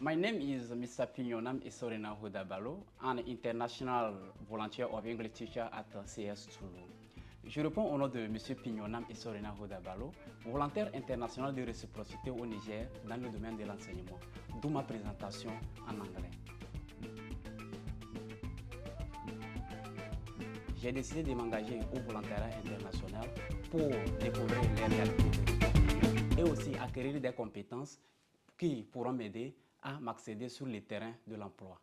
My name is Mr. Pignonam Isorina Hudabalo, an international volunteer of English teacher at CS Toulouse. Je réponds au nom de M. Pignonam Isorina Hudabalo, volontaire international de réciprocité au Niger dans le domaine de l'enseignement, d'où ma présentation en anglais. J'ai décidé de m'engager au volontariat international pour découvrir les réalités et aussi acquérir des compétences qui pourront m'aider à m'accéder sur le terrain de l'emploi.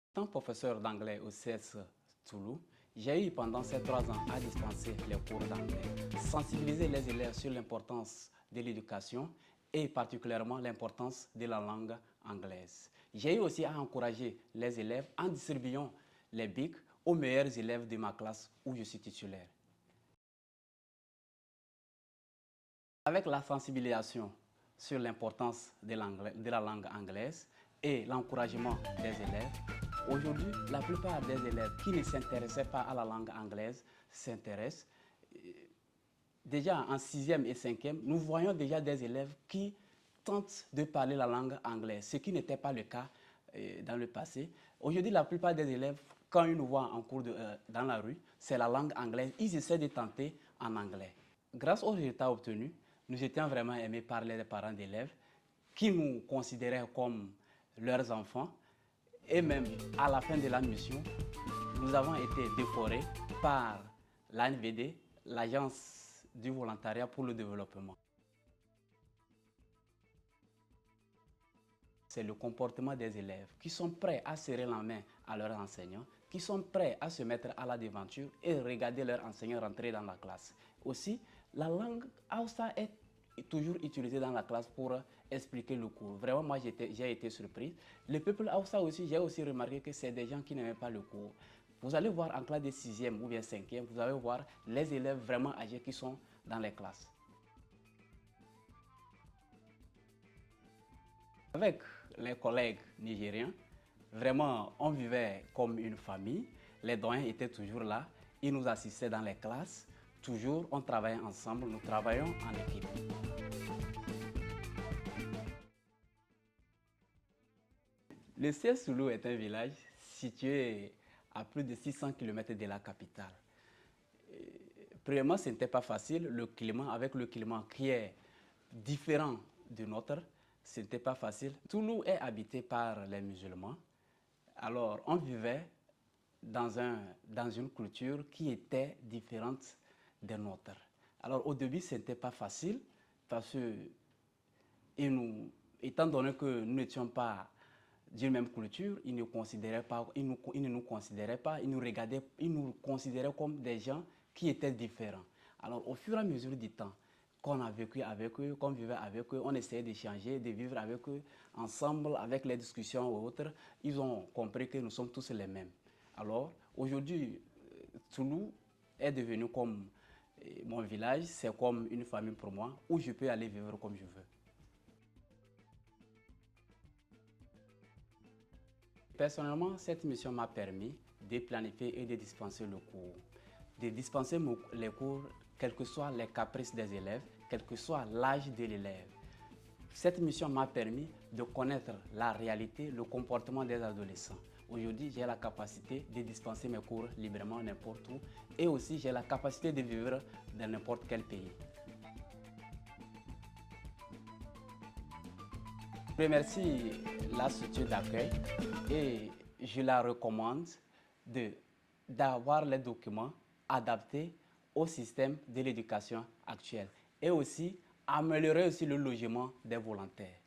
En tant que professeur d'anglais au CS Toulouse, j'ai eu pendant ces 3 ans à dispenser les cours d'anglais, sensibiliser les élèves sur l'importance de l'éducation et particulièrement l'importance de la langue anglaise. J'ai eu aussi à encourager les élèves en distribuant les BIC aux meilleurs élèves de ma classe où je suis titulaire. Avec la sensibilisation sur l'importance de la langue anglaise et l'encouragement des élèves, aujourd'hui, la plupart des élèves qui ne s'intéressaient pas à la langue anglaise s'intéressent. Déjà en 6e et 5e, nous voyons déjà des élèves qui tentent de parler la langue anglaise, ce qui n'était pas le cas dans le passé. Aujourd'hui, la plupart des élèves, quand ils nous voient en cours dans la rue, c'est la langue anglaise. Ils essaient de tenter en anglais. Grâce aux résultats obtenus, nous étions vraiment aimés par les parents d'élèves qui nous considéraient comme leurs enfants. Et même à la fin de la mission, nous avons été décorés par l'ANVD, l'Agence du volontariat pour le développement. C'est le comportement des élèves qui sont prêts à serrer la main à leurs enseignants, qui sont prêts à se mettre à la devanture et regarder leurs enseignants rentrer dans la classe. Aussi, la langue Hausa est toujours utilisée dans la classe pour expliquer le cours. Vraiment, moi, j'ai été surpris. Le peuple Hausa aussi, j'ai aussi remarqué que c'est des gens qui n'aimaient pas le cours. Vous allez voir en classe de 6e ou bien 5e, vous allez voir les élèves vraiment âgés qui sont dans les classes. Avec les collègues nigériens, vraiment, on vivait comme une famille. Les doyens étaient toujours là. Ils nous assistaient dans les classes. Toujours, on travaillait ensemble. Nous travaillons en équipe. Le CS Toulouse est un village situé à plus de 600 km de la capitale. Premièrement, ce n'était pas facile. Le climat, avec le climat qui est différent du nôtre, ce n'était pas facile. Toulouse est habité par les musulmans. Alors, on vivait dans une culture qui était différente des nôtres. Alors, au début, ce n'était pas facile parce que, étant donné que nous n'étions pas d'une même culture, ils ne nous considéraient pas, ils nous considéraient comme des gens qui étaient différents. Alors, au fur et à mesure du temps, qu'on a vécu avec eux, qu'on vivait avec eux, on essayait d'échanger, de vivre avec eux, ensemble, avec les discussions ou autres, ils ont compris que nous sommes tous les mêmes. Alors, aujourd'hui, Toulouse est devenu comme mon village, c'est comme une famille pour moi, où je peux aller vivre comme je veux. Personnellement, cette mission m'a permis de planifier et de dispenser le cours. De dispenser les cours, quels que soient les caprices des élèves, quel que soit l'âge de l'élève. Cette mission m'a permis de connaître la réalité, le comportement des adolescents. Aujourd'hui, j'ai la capacité de dispenser mes cours librement n'importe où et aussi j'ai la capacité de vivre dans n'importe quel pays. Je remercie la structure d'accueil et je la recommande d'avoir les documents adaptés au système de l'éducation actuelle et aussi améliorer aussi le logement des volontaires.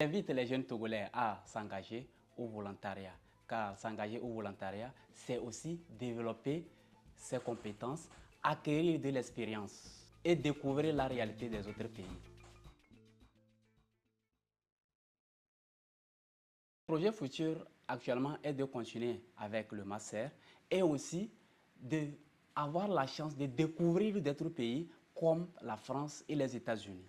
J'invite les jeunes Togolais à s'engager au volontariat, car s'engager au volontariat, c'est aussi développer ses compétences, acquérir de l'expérience et découvrir la réalité des autres pays. Le projet futur actuellement est de continuer avec le master et aussi d'avoir la chance de découvrir d'autres pays comme la France et les États-Unis.